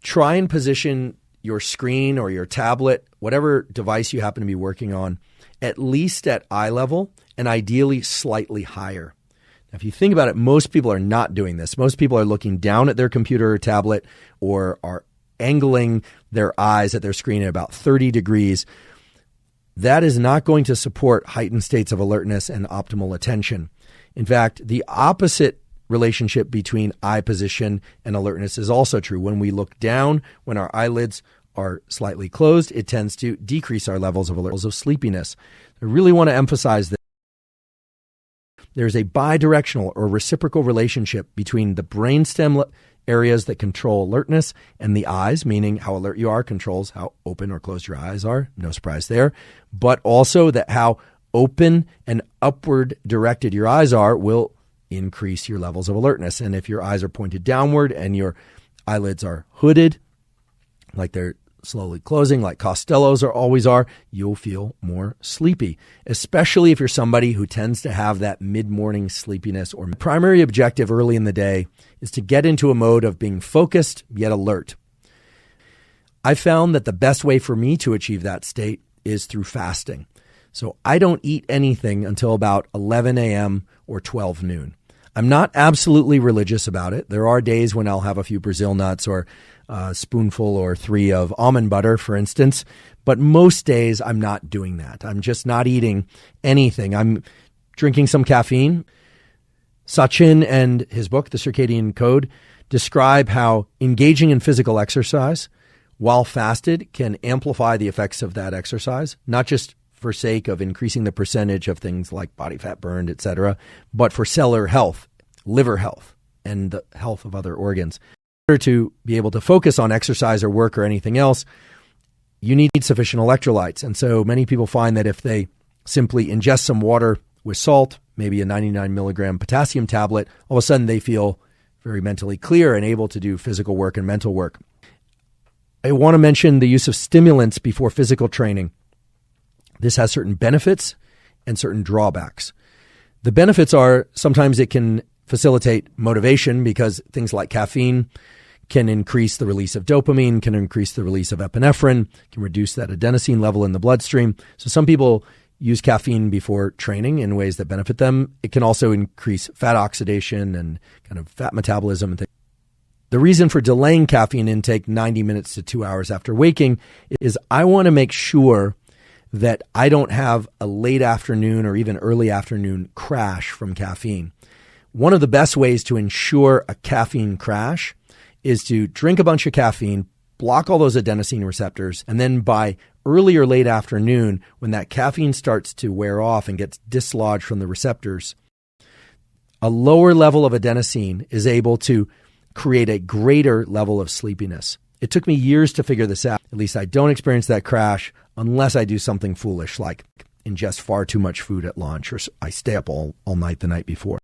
try and position your screen or your tablet, whatever device you happen to be working on, at least at eye level and ideally slightly higher. Now, if you think about it, most people are not doing this. Most people are looking down at their computer or tablet or are angling their eyes at their screen at about 30 degrees. That is not going to support heightened states of alertness and optimal attention. In fact, the opposite relationship between eye position and alertness is also true. When we look down, when our eyelids are slightly closed, it tends to decrease our levels of alertness, of sleepiness. I really want to emphasize that there's a bidirectional or reciprocal relationship between the brainstem areas that control alertness and the eyes, meaning how alert you are controls how open or closed your eyes are. No surprise there. But also that how open and upward directed your eyes are will increase your levels of alertness. And if your eyes are pointed downward and your eyelids are hooded, like they're slowly closing, like Costello's always are, you'll feel more sleepy, especially if you're somebody who tends to have that mid-morning sleepiness. Or primary objective early in the day is to get into a mode of being focused yet alert. I found that the best way for me to achieve that state is through fasting. So I don't eat anything until about 11 a.m. or 12 noon. I'm not absolutely religious about it. There are days when I'll have a few Brazil nuts or a spoonful or 3 of almond butter, for instance. But most days I'm not doing that. I'm just not eating anything. I'm drinking some caffeine. Sachin and his book, The Circadian Code, describe how engaging in physical exercise while fasted can amplify the effects of that exercise, not just for sake of increasing the percentage of things like body fat burned, etc., but for cellular health, liver health, and the health of other organs. In order to be able to focus on exercise or work or anything else, you need sufficient electrolytes. And so many people find that if they simply ingest some water with salt, maybe a 99 milligram potassium tablet, all of a sudden they feel very mentally clear and able to do physical work and mental work. I want to mention the use of stimulants before physical training. This has certain benefits and certain drawbacks. The benefits are sometimes it can facilitate motivation because things like caffeine can increase the release of dopamine, can increase the release of epinephrine, can reduce that adenosine level in the bloodstream. So some people use caffeine before training in ways that benefit them. It can also increase fat oxidation and kind of fat metabolism and things. The reason for delaying caffeine intake 90 minutes to 2 hours after waking is I want to make sure that I don't have a late afternoon or even early afternoon crash from caffeine. One of the best ways to ensure a caffeine crash is to drink a bunch of caffeine, block all those adenosine receptors, and then by early or late afternoon, when that caffeine starts to wear off and gets dislodged from the receptors, a lower level of adenosine is able to create a greater level of sleepiness. It took me years to figure this out. At least I don't experience that crash unless I do something foolish like ingest far too much food at lunch or I stay up all night the night before.